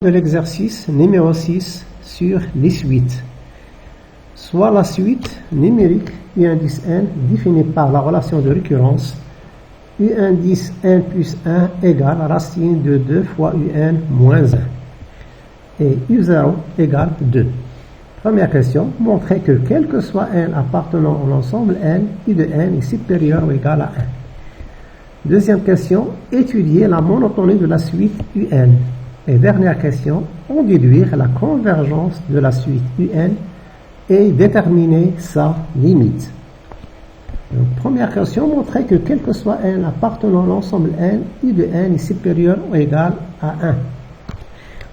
De l'exercice numéro 6 sur les suites. Soit la suite numérique U indice n définie par la relation de récurrence U indice n plus 1 égale racine de 2 fois Un moins 1 et U0 égale 2. Première question, montrer que quel que soit n appartenant à l'ensemble n, U de n est supérieur ou égal à 1. Deuxième question, étudier la monotonie de la suite Un. Et dernière question, en déduire la convergence de la suite Un et déterminer sa limite. Donc, première question, montrer que quel que soit n appartenant à l'ensemble n, U de n est supérieur ou égal à 1.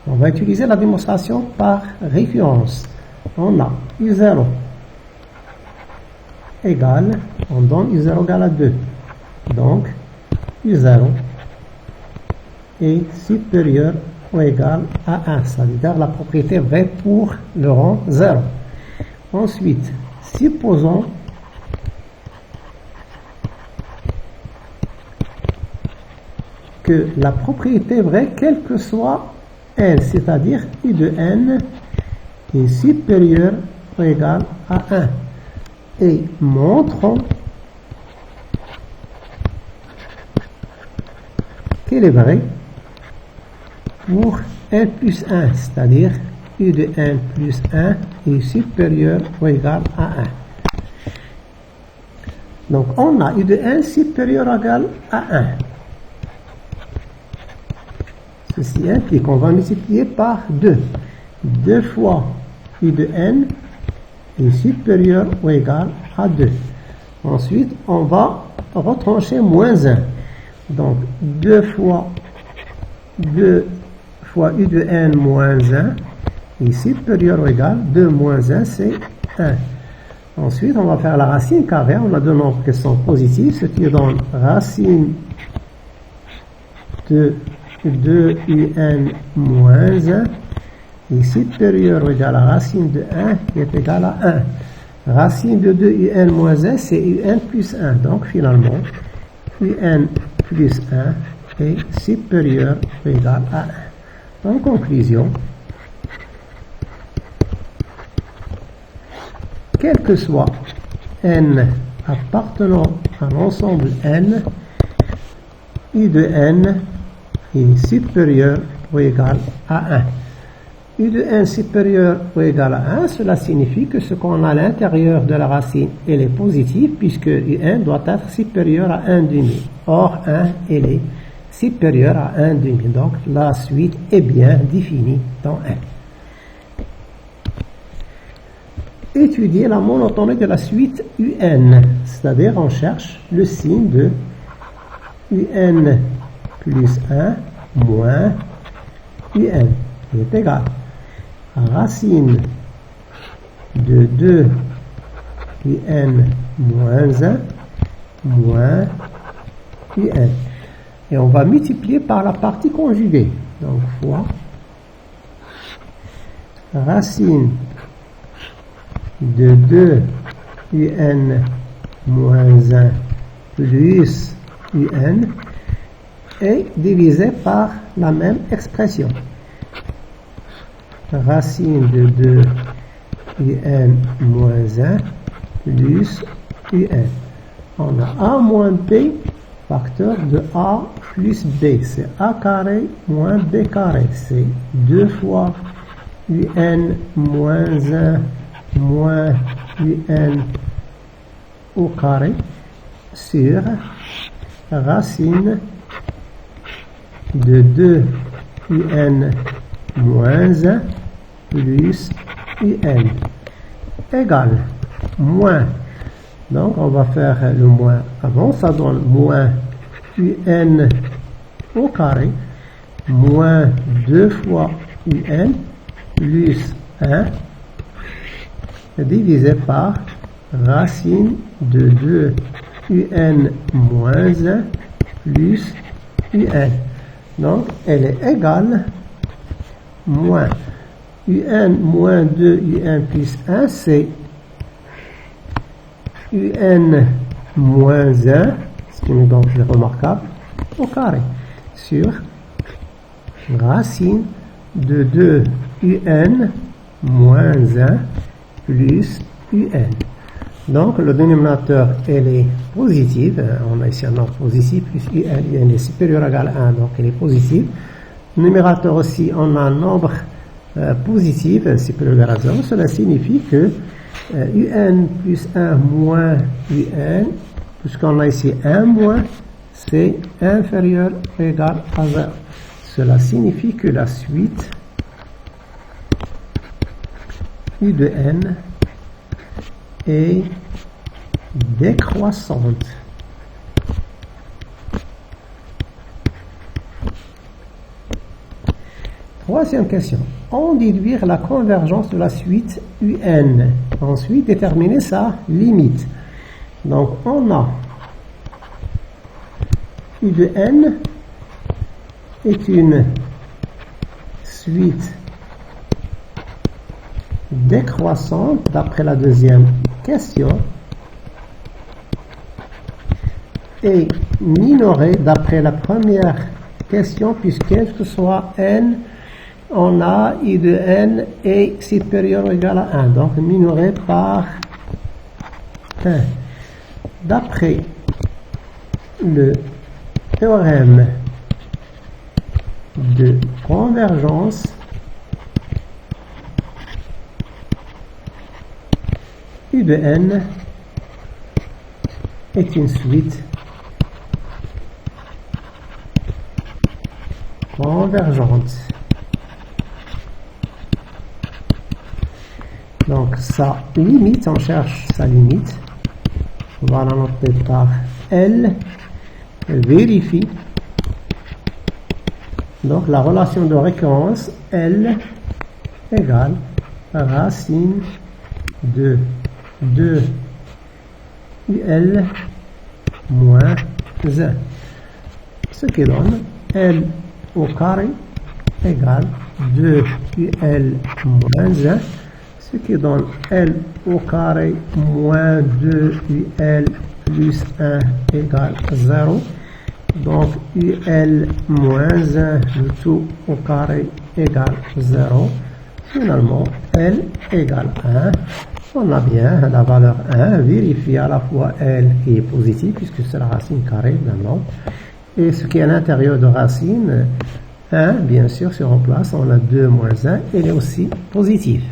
On va utiliser la démonstration par récurrence. On a U0 égale, on donne U0 égale à 2. Donc, U0 est supérieur ou égal à 1, c'est-à-dire la propriété vraie pour le rang 0. Ensuite, supposons que la propriété vraie, quel que soit n, c'est-à-dire U de n, est supérieur ou égal à 1. Et montrons qu'elle est vraie pour n plus 1, c'est-à-dire U de n plus 1 est supérieur ou égal à 1. Donc, on a U de n supérieur ou égal à 1. Ceci implique qu'on va multiplier par 2. 2 fois U de n est supérieur ou égal à 2. Ensuite, on va retrancher moins 1. Donc, 2 fois U de n moins 1 est supérieur ou égal, 2 moins 1 c'est 1. Ensuite, on va faire la racine carrée, on a deux nombres qui sont positifs, ce qui donne racine de 2un moins 1 est supérieur ou égal à racine de 1 qui est égal à 1. Racine de 2un moins 1 c'est Un plus 1, donc finalement Un plus 1 est supérieur ou égal à 1. En conclusion, quel que soit n appartenant à l'ensemble n, U de n est supérieur ou égal à 1. U de n supérieur ou égal à 1, cela signifie que ce qu'on a à l'intérieur de la racine, elle est positive puisque Un doit être supérieur à 1 demi. Or, 1, elle est supérieur à 1 demi. Donc, la suite est bien définie dans n. Étudier la monotonie de la suite Un, c'est-à-dire on cherche le signe de Un plus 1 moins Un qui est égal à racine de 2 Un moins 1 moins Un. Et on va multiplier par la partie conjuguée. Donc, fois racine de 2 Un moins 1 plus Un est divisé par la même expression. Racine de 2 Un moins 1 plus Un. On a A moins B, facteur de A plus B. C'est A carré moins B carré. C'est 2 fois Un moins 1 moins Un au carré sur racine de 2 Un moins 1 plus Un égale moins. Donc, on va faire le moins avant, ça donne moins Un au carré, moins 2 fois Un plus 1, divisé par racine de 2 Un moins 1 plus Un. Donc, elle est égale moins Un moins 2 Un plus 1, c'est Un moins 1, c'est une identité remarquable, au carré, sur racine de 2 un moins 1 plus un. Donc, le dénominateur, elle est positive. On a ici un nombre positif, plus un est supérieur ou égal à 1, donc elle est positive. Le numérateur aussi, on a un nombre positif, supérieur ou égal à 0. Cela signifie que un plus 1 moins un, puisqu'on a ici 1 moins, c'est inférieur ou égal à 0. Cela signifie que la suite U de n est décroissante. Troisième question. En déduire la convergence de la suite UN. Ensuite, déterminer sa limite. Donc, on a U de n est une suite décroissante d'après la deuxième question et minorée d'après la première question, puisque quel que soit n, on a I de n est supérieur ou égal à 1, donc minoré par 1. D'après le théorème de convergence, U de n est une suite convergente. Donc sa limite, on cherche sa limite. On va la noter par L. Elle vérifie. Donc la relation de récurrence L égale racine de 2 UL moins 1. Ce qui donne L au carré égale 2 UL moins 1. Ce qui donne L au carré moins 2 UL plus 1 égale 0. Donc UL moins 1, le tout au carré égale 0. Finalement, L égale 1. On a bien la valeur 1. Vérifier à la fois L qui est positive, puisque c'est la racine carrée d'un nombre. Et ce qui est à l'intérieur de racine 1, bien sûr, si on remplace, on a 2 moins 1. Elle est aussi positive.